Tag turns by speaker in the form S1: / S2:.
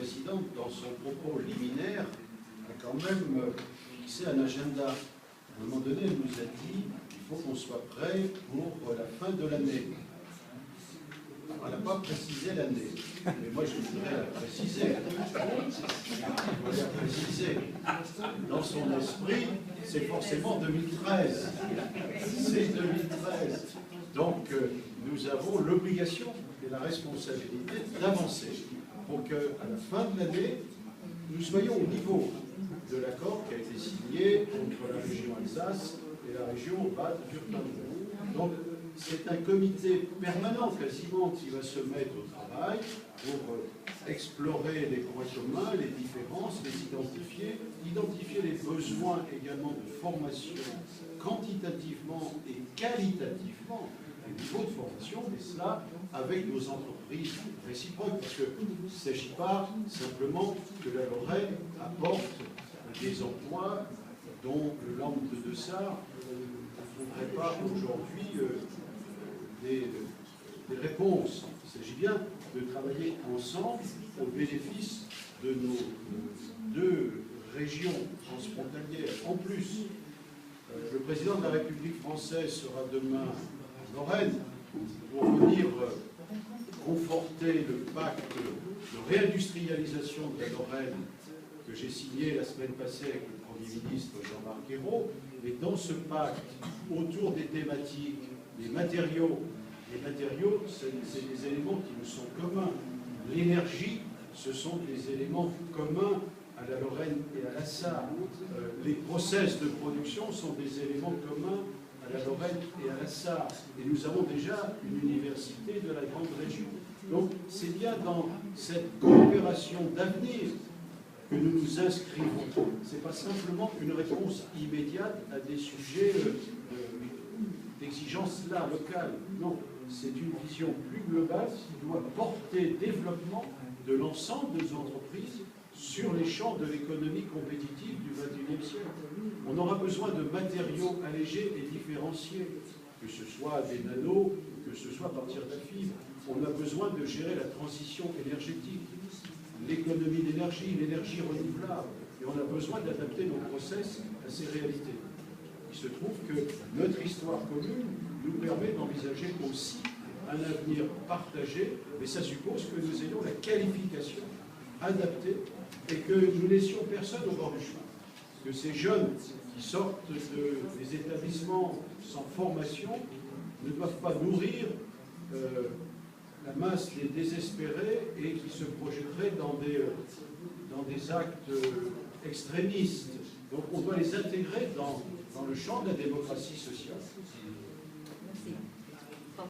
S1: présidente, dans son propos liminaire, a quand même fixé un agenda. À un moment donné, elle nous a dit qu'il faut qu'on soit prêt pour la fin de l'année. Elle n'a pas précisé l'année, mais moi je voudrais la préciser. Je voudrais la préciser. Dans son esprit, c'est forcément 2013. C'est 2013. Donc nous avons l'obligation et la responsabilité d'avancer pour qu'à la fin de l'année, nous soyons au niveau de l'accord qui a été signé entre la région Alsace et la région Bade-Württemberg. Donc, c'est un comité permanent quasiment qui va se mettre au travail pour explorer les points communs, les différences, les identifier les besoins également de formation quantitativement et qualitativement, les niveaux de formation, et cela avec nos entreprises réciproques, parce qu'il ne s'agit pas simplement que la Lorraine apporte des emplois dont le Land de Dessart ne trouverait pas aujourd'hui des réponses. Il s'agit bien de travailler ensemble au bénéfice de nos deux régions transfrontalières. En plus, le président de la République française sera demain en Lorraine pour venir conforter le pacte de réindustrialisation de la Lorraine que j'ai signé la semaine passée avec le Premier ministre Jean-Marc Ayrault. Et dans ce pacte, autour des thématiques, des matériaux, c'est des éléments qui nous sont communs. L'énergie, ce sont des éléments communs à la Lorraine et à la Sarre. Les process de production sont des éléments communs à la Lorraine et à la Sarre. Et nous avons déjà une université de la grande région. Donc c'est bien dans cette coopération d'avenir que nous nous inscrivons. Ce n'est pas simplement une réponse immédiate à des sujets d'exigence là, locale. Non, c'est une vision plus globale qui doit porter développement de l'ensemble des entreprises sur les champs de l'économie compétitive du XXIe siècle. On aura besoin de matériaux allégés et différenciés, que ce soit des nanos, que ce soit à partir de la fibre. On a besoin de gérer la transition énergétique, l'économie d'énergie, l'énergie renouvelable, et on a besoin d'adapter nos process à ces réalités. Il se trouve que notre histoire commune nous permet d'envisager aussi un avenir partagé, mais ça suppose que nous ayons la qualification adaptée et que nous ne laissions personne au bord du chemin. Que ces jeunes qui sortent des établissements sans formation ne doivent pas nourrir la masse des désespérés et qui se projetteraient dans des actes extrémistes. Donc on doit les intégrer dans le champ de la démocratie sociale.